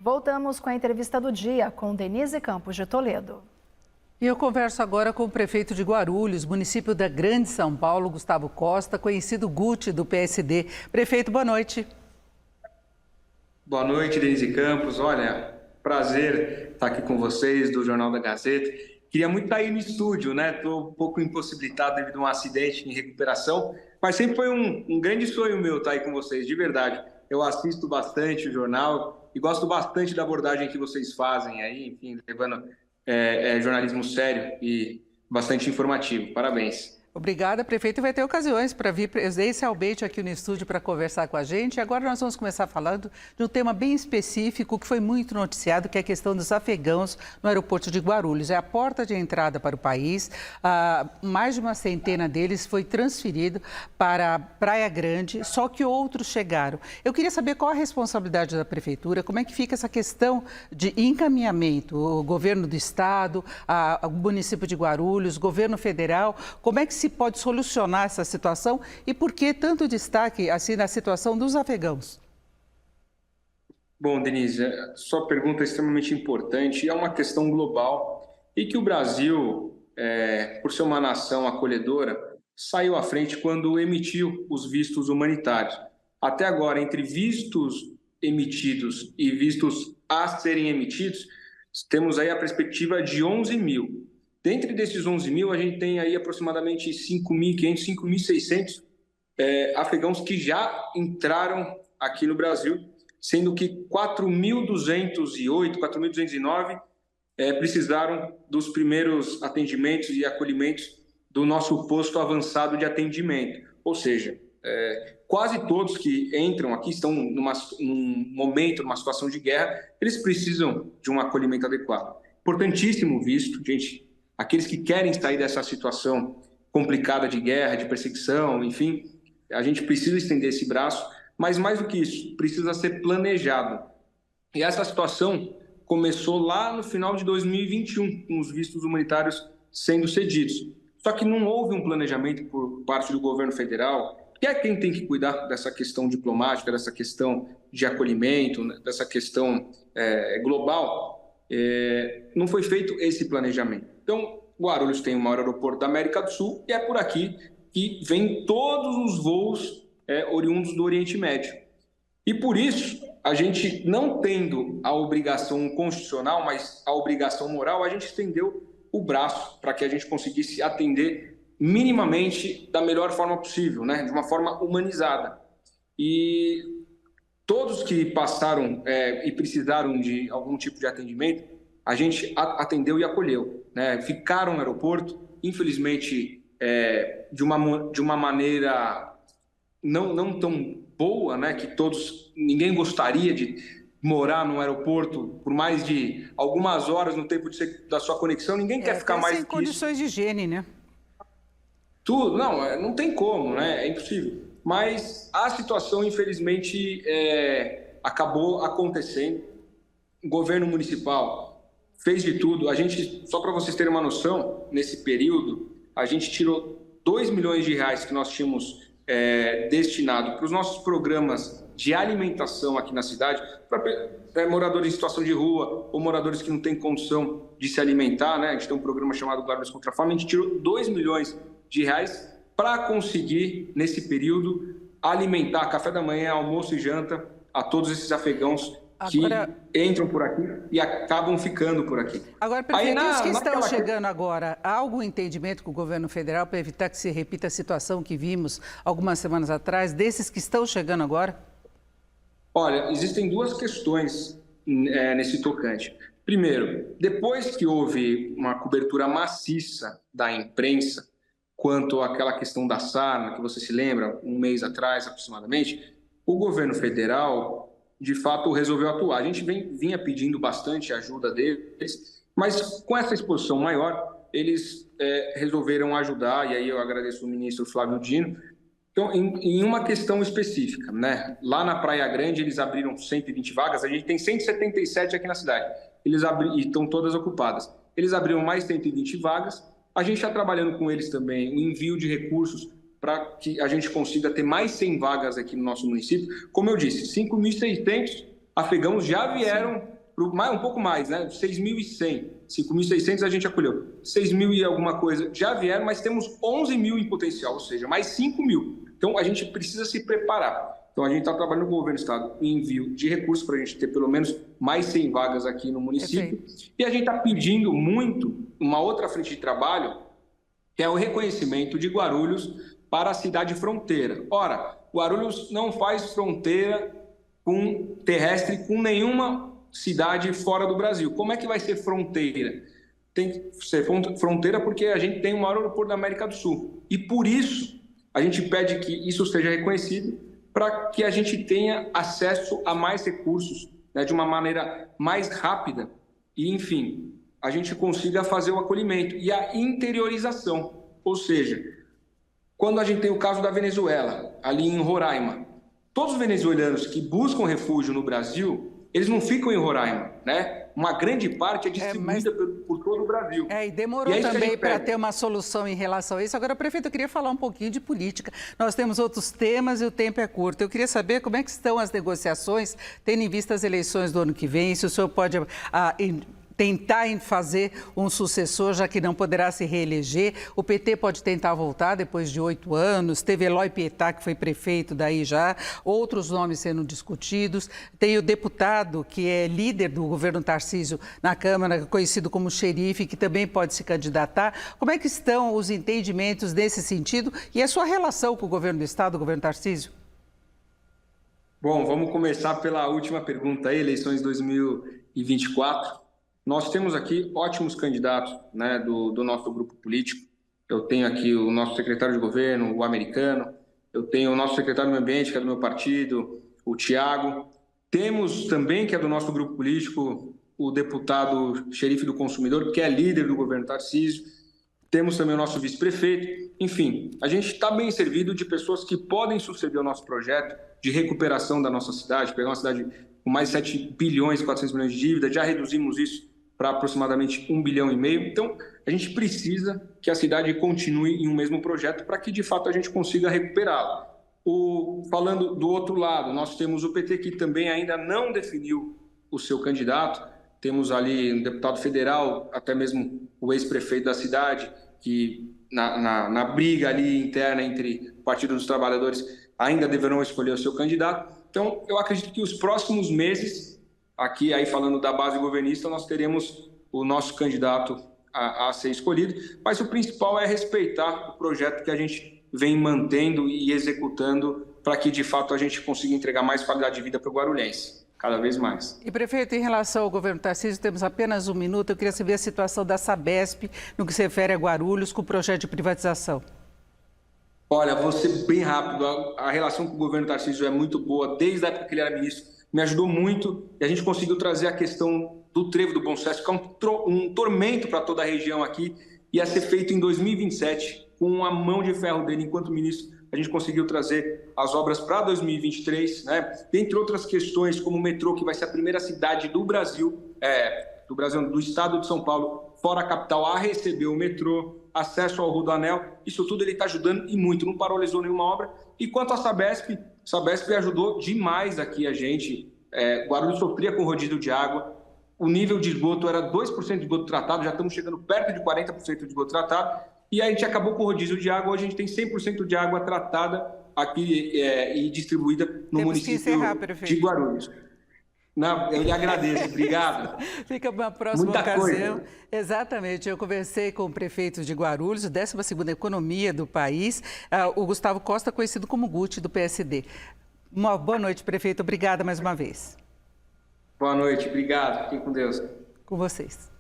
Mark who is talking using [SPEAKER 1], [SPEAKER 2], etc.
[SPEAKER 1] Voltamos com a entrevista do dia com Denise Campos de Toledo.
[SPEAKER 2] E eu converso agora com o prefeito de Guarulhos, município da Grande São Paulo, Gustavo Costa, conhecido Guti, do PSD. Prefeito, boa noite.
[SPEAKER 3] Boa noite, Denise Campos. Olha, prazer estar aqui com vocês do Jornal da Gazeta. Queria muito estar aí no estúdio, né? Estou um pouco impossibilitado devido a um acidente em recuperação, mas sempre foi um grande sonho meu estar aí com vocês, de verdade. Eu assisto bastante o jornal e gosto bastante da abordagem que vocês fazem aí, enfim, levando jornalismo sério e bastante informativo. Parabéns.
[SPEAKER 2] Obrigada, prefeito. Vai ter ocasiões para vir presencialmente aqui no estúdio para conversar com a gente. Agora nós vamos começar falando de um tema bem específico que foi muito noticiado, que é a questão dos afegãos no aeroporto de Guarulhos. É a porta de entrada para o país. Mais de uma centena deles foi transferido para Praia Grande, só que outros chegaram. Eu queria saber qual a responsabilidade da prefeitura, como é que fica essa questão de encaminhamento, o governo do estado, o município de Guarulhos, governo federal, como é que se pode solucionar essa situação e por que tanto destaque assim na situação dos afegãos?
[SPEAKER 3] Bom, Denise, sua pergunta é extremamente importante, é uma questão global e que o Brasil, por ser uma nação acolhedora, saiu à frente quando emitiu os vistos humanitários. Até agora, entre vistos emitidos e vistos a serem emitidos, temos aí a perspectiva de 11 mil. Dentre desses 11 mil, a gente tem aí aproximadamente 5.500, 5.600 afegãos que já entraram aqui no Brasil, sendo que 4.208, 4.209 precisaram dos primeiros atendimentos e acolhimentos do nosso posto avançado de atendimento. Ou seja, quase todos que entram aqui estão num momento, numa situação de guerra, eles precisam de um acolhimento adequado. Importantíssimo visto, gente. Aqueles que querem sair dessa situação complicada de guerra, de perseguição, enfim, a gente precisa estender esse braço, mas mais do que isso, precisa ser planejado. E essa situação começou lá no final de 2021, com os vistos humanitários sendo cedidos. Só que não houve um planejamento por parte do governo federal, que é quem tem que cuidar dessa questão diplomática, dessa questão de acolhimento, dessa questão global. Não foi feito esse planejamento. Então, Guarulhos tem o maior aeroporto da América do Sul e é por aqui que vêm todos os voos oriundos do Oriente Médio. E por isso, a gente não tendo a obrigação constitucional, mas a obrigação moral, a gente estendeu o braço para que a gente conseguisse atender minimamente da melhor forma possível, né? De uma forma humanizada. E todos que passaram e precisaram de algum tipo de atendimento, a gente atendeu e acolheu, né? Ficaram no aeroporto, infelizmente, de uma maneira não tão boa, né? Que ninguém gostaria de morar no aeroporto por mais de algumas horas no tempo da sua conexão, ninguém quer ficar mais
[SPEAKER 2] sem condições de higiene, né?
[SPEAKER 3] Tudo, não tem como, né? É impossível. Mas a situação, infelizmente, acabou acontecendo. O governo municipal fez de tudo. A gente, só para vocês terem uma noção, nesse período, a gente tirou 2 milhões de reais que nós tínhamos destinado para os nossos programas de alimentação aqui na cidade, para moradores em situação de rua ou moradores que não têm condição de se alimentar, né? A gente tem um programa chamado Guarulhos contra a Fome, a gente tirou 2 milhões de reais para conseguir, nesse período, alimentar café da manhã, almoço e janta a todos esses afegãos que entram por aqui e acabam ficando por aqui.
[SPEAKER 2] Agora, prefeito, os que estão chegando agora, há algum entendimento com o governo federal para evitar que se repita a situação que vimos algumas semanas atrás, desses que estão chegando agora?
[SPEAKER 3] Olha, existem duas questões nesse tocante. Primeiro, depois que houve uma cobertura maciça da imprensa quanto àquela questão da sarna, que você se lembra, um mês atrás aproximadamente, o governo federal de fato resolveu atuar. A gente vinha pedindo bastante ajuda deles, mas com essa exposição maior, eles resolveram ajudar, e aí eu agradeço o ministro Flávio Dino. Então, em uma questão específica, né? Lá na Praia Grande, eles abriram 120 vagas, a gente tem 177 aqui na cidade, e estão todas ocupadas. Eles abriram mais 120 vagas, a gente está trabalhando com eles também o envio de recursos para que a gente consiga ter mais 100 vagas aqui no nosso município. Como eu disse, 5.600 afegãos já vieram, um pouco mais, né? 6.100, 5.600 a gente acolheu. 6.000 e alguma coisa já vieram, mas temos 11.000 em potencial, ou seja, mais 5.000. Então, a gente precisa se preparar. Então, a gente está trabalhando no governo do estado em envio de recursos para a gente ter pelo menos mais 100 vagas aqui no município.
[SPEAKER 2] Perfeito.
[SPEAKER 3] E a gente está pedindo muito uma outra frente de trabalho, que é o reconhecimento de Guarulhos para a cidade fronteira. Ora, Guarulhos não faz fronteira terrestre com nenhuma cidade fora do Brasil. Como é que vai ser fronteira? Tem que ser fronteira porque a gente tem o maior aeroporto da América do Sul. E por isso, a gente pede que isso seja reconhecido para que a gente tenha acesso a mais recursos, né, de uma maneira mais rápida e, enfim, a gente consiga fazer o acolhimento e a interiorização. Ou seja, quando a gente tem o caso da Venezuela, ali em Roraima, todos os venezuelanos que buscam refúgio no Brasil, eles não ficam em Roraima, né? Uma grande parte é distribuída por todo o Brasil.
[SPEAKER 2] E demorou também para ter uma solução em relação a isso. Agora, prefeito, eu queria falar um pouquinho de política. Nós temos outros temas e o tempo é curto. Eu queria saber como é que estão as negociações, tendo em vista as eleições do ano que vem, se o senhor pode tentar em fazer um sucessor, já que não poderá se reeleger. O PT pode tentar voltar depois de 8 anos. Teve Eloy Pietá, que foi prefeito daí já. Outros nomes sendo discutidos. Tem o deputado, que é líder do governo Tarcísio na Câmara, conhecido como xerife, que também pode se candidatar. Como é que estão os entendimentos nesse sentido e a sua relação com o governo do Estado, o governo Tarcísio?
[SPEAKER 3] Bom, vamos começar pela última pergunta aí, eleições 2024. Nós temos aqui ótimos candidatos, né, do nosso grupo político. Eu tenho aqui o nosso secretário de governo, o americano. Eu tenho o nosso secretário do meio ambiente, que é do meu partido, o Tiago. Temos também, que é do nosso grupo político, o deputado xerife do consumidor, que é líder do governo Tarcísio. Temos também o nosso vice-prefeito. Enfim, a gente está bem servido de pessoas que podem suceder o nosso projeto de recuperação da nossa cidade, pegar uma cidade com mais de 7 bilhões e 400 milhões de dívida. Já reduzimos isso para aproximadamente 1,5 bilhão. Então, a gente precisa que a cidade continue em um mesmo projeto para que, de fato, a gente consiga recuperá-la. Falando do outro lado, nós temos o PT, que também ainda não definiu o seu candidato. Temos ali um deputado federal, até mesmo o ex-prefeito da cidade, que na briga ali interna entre o Partido dos Trabalhadores ainda deverão escolher o seu candidato. Então, eu acredito que os próximos meses, aqui aí falando da base governista, nós teremos o nosso candidato a ser escolhido, mas o principal é respeitar o projeto que a gente vem mantendo e executando para que, de fato, a gente consiga entregar mais qualidade de vida para o guarulhense, cada vez mais.
[SPEAKER 2] E, prefeito, em relação ao governo Tarcísio, temos apenas 1 minuto, eu queria saber a situação da Sabesp no que se refere a Guarulhos com o projeto de privatização.
[SPEAKER 3] Olha, vou ser bem rápido, a relação com o governo Tarcísio é muito boa, desde a época que ele era ministro, me ajudou muito e a gente conseguiu trazer a questão do Trevo do Bom Sucesso, que é um tormento para toda a região aqui, ia ser feito em 2027, com a mão de ferro dele enquanto ministro. A gente conseguiu trazer as obras para 2023, né? Dentre outras questões, como o metrô, que vai ser a primeira cidade do Brasil, do estado de São Paulo, fora a capital, a receber o metrô, acesso ao Rodoanel. Isso tudo ele está ajudando e muito, não paralisou nenhuma obra. E quanto à Sabesp ajudou demais aqui a gente. Guarulhos sofria com rodízio de água, o nível de esgoto era 2% de esgoto tratado, já estamos chegando perto de 40% de esgoto tratado, e a gente acabou com o rodízio de água. Hoje a gente tem 100% de água tratada aqui e distribuída no município de Guarulhos. Não, eu lhe agradeço, obrigado.
[SPEAKER 2] Fica para uma próxima ocasião. Exatamente, eu conversei com o prefeito de Guarulhos, 12ª economia do país, o Gustavo Costa, conhecido como Guti, do PSD. Uma boa noite, prefeito, obrigada mais uma vez.
[SPEAKER 3] Boa noite, obrigado, fiquem com Deus.
[SPEAKER 2] Com vocês.